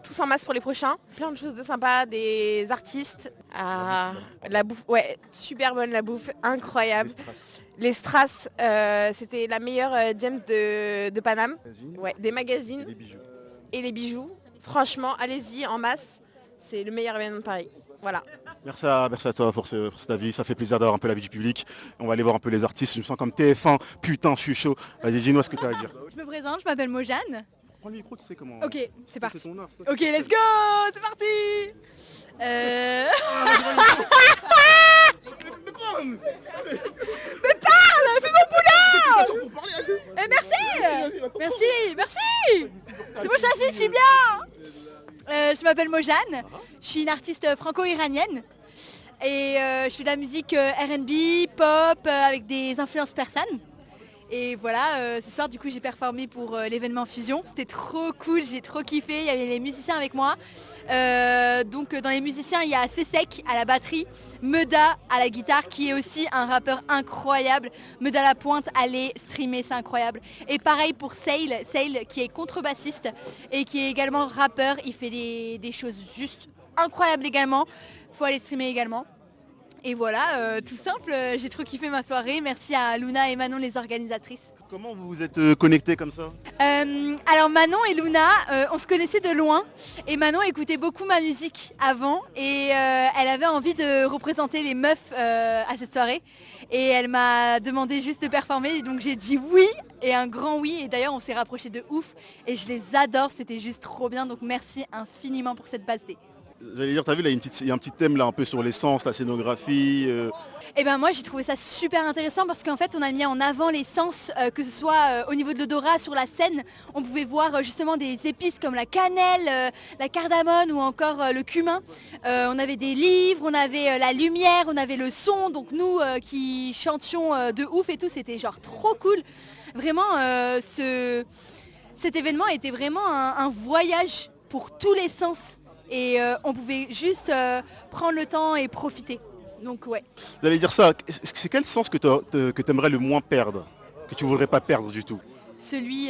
tous en masse pour les prochains. Plein de choses de sympa, des artistes, la bouffe, ouais, super bonne la bouffe, incroyable. Les strass, c'était la meilleure gems de Paname, ouais, des magazines et les bijoux. Franchement, allez-y en masse, c'est le meilleur événement de Paris. Voilà. Merci à toi pour cet avis, ça fait plaisir d'avoir un peu l'avis du public. On va aller voir un peu les artistes, je me sens comme TF1, putain je suis chaud. Vas-y, dis-moi ce que tu as à dire. Je me présente, je m'appelle Mojane. Prends le micro, tu sais comment... Ok, c'est parti. C'est ton art, Ok, let's go, c'est parti. Mais parle, fais mon boulot. Merci. C'est bon, je suis assise, je suis bien. Je m'appelle Mojane, je suis une artiste franco-iranienne. Et je fais de la musique R&B, pop, avec des influences persanes. Et voilà, ce soir du coup j'ai performé pour l'événement Fusion. C'était trop cool, j'ai trop kiffé, il y avait les musiciens avec moi. Donc dans les musiciens il y a Sesek à la batterie, Meda à la guitare qui est aussi un rappeur incroyable. Meda la pointe, allez streamer, c'est incroyable. Et pareil pour Sail qui est contrebassiste et qui est également rappeur, il fait des choses juste incroyables également. Faut aller streamer également. Et voilà, tout simple, j'ai trop kiffé ma soirée. Merci à Luna et Manon, les organisatrices. Comment vous vous êtes connectés comme ça? Alors Manon et Luna, on se connaissait de loin. Et Manon écoutait beaucoup ma musique avant. Et elle avait envie de représenter les meufs à cette soirée. Et elle m'a demandé juste de performer. Et donc j'ai dit oui, et un grand oui. Et d'ailleurs on s'est rapprochés de ouf. Et je les adore, c'était juste trop bien. Donc merci infiniment pour cette base D. J'allais dire, t'as vu là, il y a un petit thème là un peu sur l'essence, la scénographie. Eh ben moi j'ai trouvé ça super intéressant parce qu'en fait on a mis en avant les sens, que ce soit au niveau de l'odorat sur la scène, on pouvait voir justement des épices comme la cannelle, la cardamone ou encore le cumin. On avait des livres, on avait la lumière, on avait le son, donc nous qui chantions de ouf et tout, c'était genre trop cool. Vraiment cet événement était vraiment un voyage pour tous les sens et on pouvait juste prendre le temps et profiter. Donc ouais. Vous allez dire ça, c'est quel sens que tu aimerais le moins perdre, que tu voudrais pas perdre du tout? Celui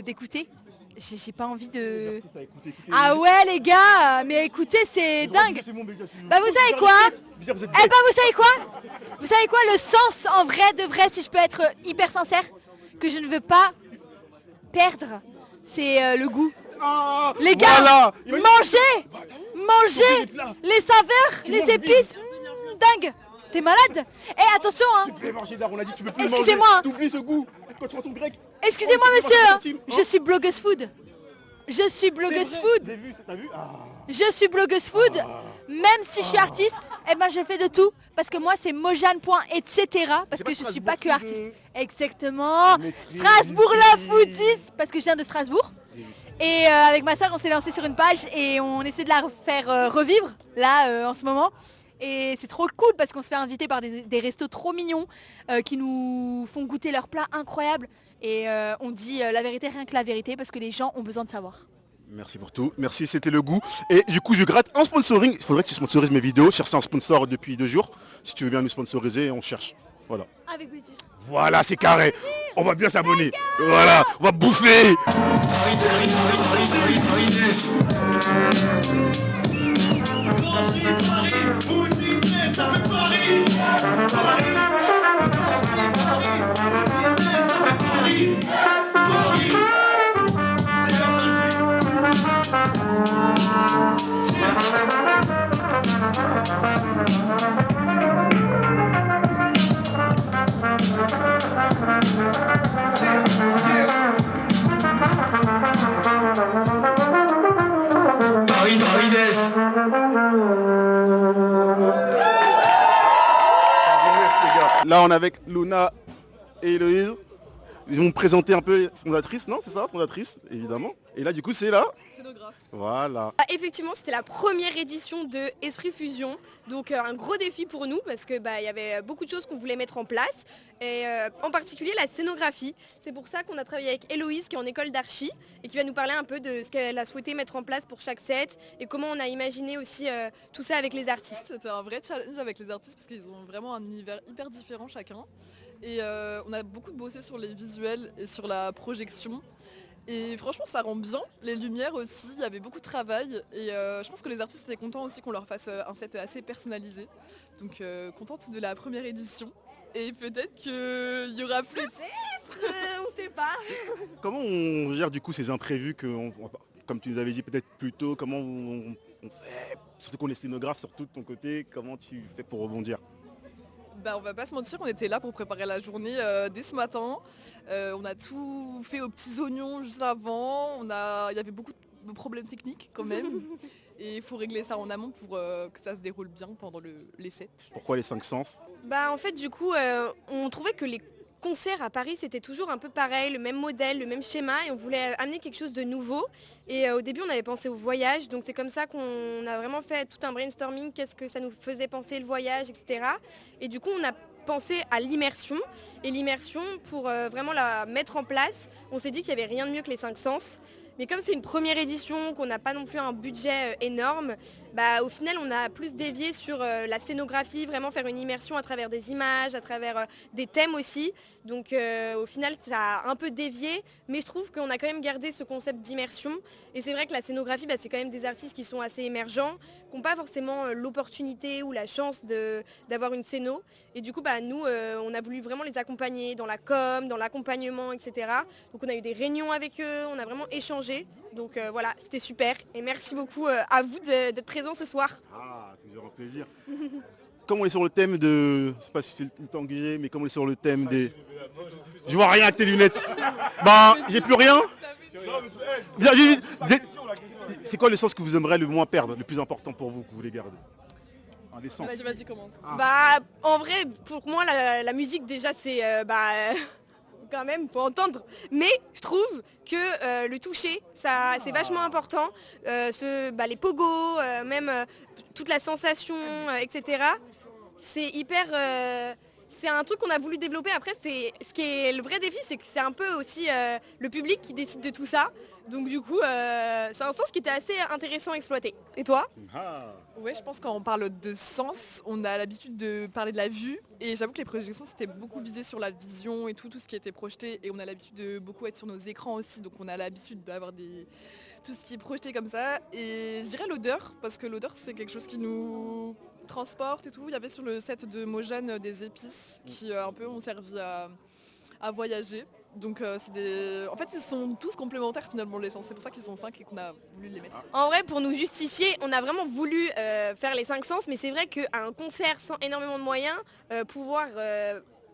d'écouter. J'ai pas envie de... Ah ouais les gars, mais écoutez c'est dingue. Bah vous savez quoi? Eh bah vous savez quoi? Vous savez quoi, le sens en vrai de vrai, si je peux être hyper sincère, que je ne veux pas perdre, c'est le goût. Les gars, mangez les saveurs, les épices. Dingue. T'es malade? Eh attention hein. Excusez-moi. T'oublies ce goût. Quand tu prends ton grec. Excusez-moi monsieur, je suis blogueuse food. Je suis blogueuse food. J'ai vu, t'as vu? Je suis blogueuse food. Même si je suis artiste, eh ben je fais de tout. Parce que moi c'est mojane.etc. Parce que je suis pas que artiste. Exactement. Strasbourg la foodies. Parce que je viens de Strasbourg. Et avec ma soeur on s'est lancé sur une page et on essaie de la faire revivre là en ce moment. Et c'est trop cool parce qu'on se fait inviter par des restos trop mignons qui nous font goûter leurs plats incroyables. Et on dit la vérité, rien que la vérité, parce que les gens ont besoin de savoir. Merci pour tout, merci, c'était le goût. Et du coup je gratte un sponsoring, il faudrait que tu sponsorises mes vidéos, je cherche un sponsor depuis 2 jours. Si tu veux bien nous sponsoriser, on cherche. Voilà. Avec plaisir. Voilà, c'est carré. On va bien s'abonner. Voilà, on va bouffer. Là on est avec Luna et Héloïse. Ils vont me présenter un peu fondatrice, non c'est ça? Fondatrice, évidemment. Et là du coup c'est là. Voilà. Effectivement, c'était la première édition de Esprit Fusion, donc un gros défi pour nous parce que y avait beaucoup de choses qu'on voulait mettre en place et en particulier la scénographie. C'est pour ça qu'on a travaillé avec Héloïse qui est en école d'archi et qui va nous parler un peu de ce qu'elle a souhaité mettre en place pour chaque set et comment on a imaginé aussi tout ça avec les artistes. C'était un vrai challenge avec les artistes parce qu'ils ont vraiment un univers hyper différent chacun et on a beaucoup bossé sur les visuels et sur la projection. Et franchement ça rend bien, les lumières aussi, il y avait beaucoup de travail et je pense que les artistes étaient contents aussi qu'on leur fasse un set assez personnalisé. Donc contente de la première édition et peut-être qu'il y aura plus. On sait pas. Comment on gère du coup ces imprévus comme tu nous avais dit peut-être plus tôt, comment on fait, surtout qu'on est scénographe, surtout de ton côté, comment tu fais pour rebondir? On va pas se mentir, on était là pour préparer la journée dès ce matin. On a tout fait aux petits oignons juste avant. Il y avait beaucoup de problèmes techniques quand même. Et il faut régler ça en amont pour que ça se déroule bien pendant les sets. Pourquoi les 5 sens? En fait du coup on trouvait que les concerts à Paris c'était toujours un peu pareil, le même modèle, le même schéma et on voulait amener quelque chose de nouveau et au début on avait pensé au voyage, donc c'est comme ça qu'on a vraiment fait tout un brainstorming, qu'est-ce que ça nous faisait penser le voyage, etc. Et du coup on a pensé à l'immersion et l'immersion pour vraiment la mettre en place, on s'est dit qu'il n'y avait rien de mieux que les 5 sens. Mais comme c'est une première édition, qu'on n'a pas non plus un budget énorme, au final on a plus dévié sur la scénographie, vraiment faire une immersion à travers des images, à travers des thèmes aussi. Donc au final ça a un peu dévié, mais je trouve qu'on a quand même gardé ce concept d'immersion. Et c'est vrai que la scénographie, c'est quand même des artistes qui sont assez émergents, qui n'ont pas forcément l'opportunité ou la chance d'avoir une scéno. Et du coup nous on a voulu vraiment les accompagner dans la com, dans l'accompagnement, etc. Donc on a eu des réunions avec eux, on a vraiment échangé. Donc voilà, c'était super et merci beaucoup à vous d'être présents ce soir. Ah, toujours un plaisir. Comme on est sur le thème de... Je sais pas si c'est le temps que j'ai, mais comme on est sur le thème des... Je vois rien avec tes lunettes. J'ai plus rien. C'est quoi le sens que vous aimeriez le moins perdre, le plus important pour vous, que vous voulez garder? l'essence. Vas-y, commence. Bah, en vrai, pour moi, la musique, déjà, c'est quand même, faut entendre. Mais je trouve que le toucher, c'est vachement important. Les pogos, même toute la sensation, etc. C'est hyper... c'est un truc qu'on a voulu développer. Après, ce qui est le vrai défi, c'est que c'est un peu aussi le public qui décide de tout ça. Donc du coup, c'est un sens qui était assez intéressant à exploiter. Et toi? Ouais, je pense quand on parle de sens, on a l'habitude de parler de la vue. Et j'avoue que les projections, c'était beaucoup visé sur la vision et tout ce qui était projeté. Et on a l'habitude de beaucoup être sur nos écrans aussi. Donc on a l'habitude d'avoir tout ce qui est projeté comme ça. Et je dirais l'odeur, parce que l'odeur, c'est quelque chose qui nous transporte et tout. Il y avait sur le set de Mojane des épices qui un peu ont servi à voyager. Donc en fait ils sont tous complémentaires finalement l'essence, c'est pour ça qu'ils sont 5 et qu'on a voulu les mettre. En vrai, pour nous justifier, on a vraiment voulu faire les 5 sens, mais c'est vrai qu'à un concert sans énormément de moyens, pouvoir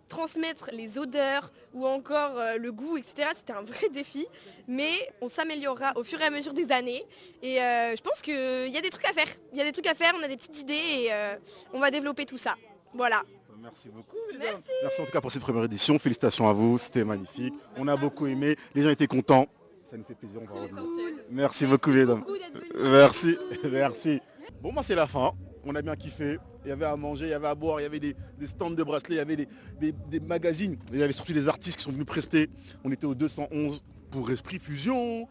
transmettre les odeurs ou encore le goût, etc., c'était un vrai défi, mais on s'améliorera au fur et à mesure des années et je pense qu'il y a des trucs à faire. Il y a des trucs à faire, on a des petites idées et on va développer tout ça. Voilà. Merci beaucoup. Merci en tout cas pour cette première édition. Félicitations à vous, c'était magnifique. On a beaucoup aimé, les gens étaient contents. Ça nous fait plaisir, on va revenir. Merci beaucoup mesdames. Merci, merci. Bon, moi c'est la fin. On a bien kiffé. Il y avait à manger, il y avait à boire, il y avait des stands de bracelets, il y avait des magazines. Il y avait surtout des artistes qui sont venus prester. On était au 211 pour Esprit Fusion,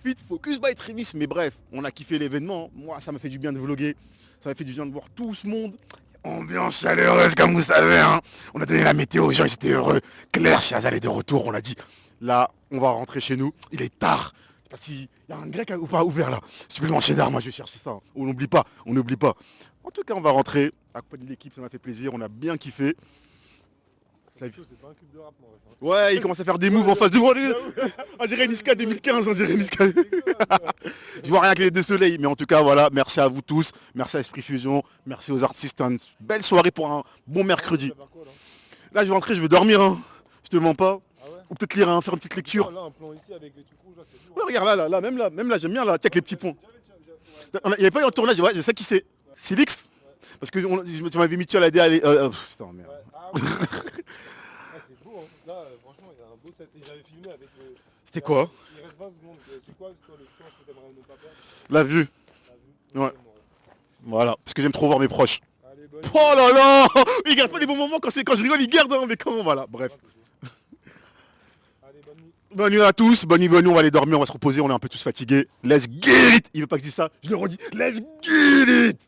Fit Focus by Travis. Mais bref, on a kiffé l'événement. Moi, ça m'a fait du bien de vlogger. Ça m'a fait du bien de voir tout ce monde. Ambiance chaleureuse comme vous savez, hein. On a donné la météo aux gens, ils étaient heureux. Claire Chazal est de retour, on a dit, là, on va rentrer chez nous, il est tard. Je sais pas s'il y a un grec ou pas ouvert là. Si tu peux lancer d'art, moi je vais chercher ça. On n'oublie pas, on n'oublie pas. En tout cas, on va rentrer, accompagner l'équipe, ça m'a fait plaisir, on a bien kiffé. C'est pas un club de rap, moi. Ouais, il commence à faire des moves en face de moi. On dirait Niska 2015, on dirait Niska. Je vois rien que les deux soleils, mais en tout cas, voilà, merci à vous tous. Merci à Esprit Fusion, merci aux artistes. Une belle soirée pour un bon mercredi. Là, je vais rentrer, je vais dormir, hein. Je te mens pas. Ou peut-être lire, faire une petite lecture. Ouais, regarde, là, même là, j'aime bien, là, avec les petits ponts. Il n'y avait pas eu un tournage, ouais, je sais qui c'est. Silix. Parce que tu m'avais mis tu à la DA. Putain, merde. C'est beau, hein. Là, franchement, il y a un beau set. Et j'avais filmé avec le... C'était quoi? Il reste 20 secondes. C'est quoi le son que t'aimerais ne pas perdre? La vue. Ouais. Voilà. Parce que j'aime trop voir mes proches. Oh là là! Il garde pas les bons moments quand je rigole, il garde, hein, mais comment? Voilà, bref. Bonne nuit à tous, bonne nuit, on va aller dormir, on va se reposer, on est un peu tous fatigués. Let's get it! Il veut pas que je dise ça, je le redis. Let's get it!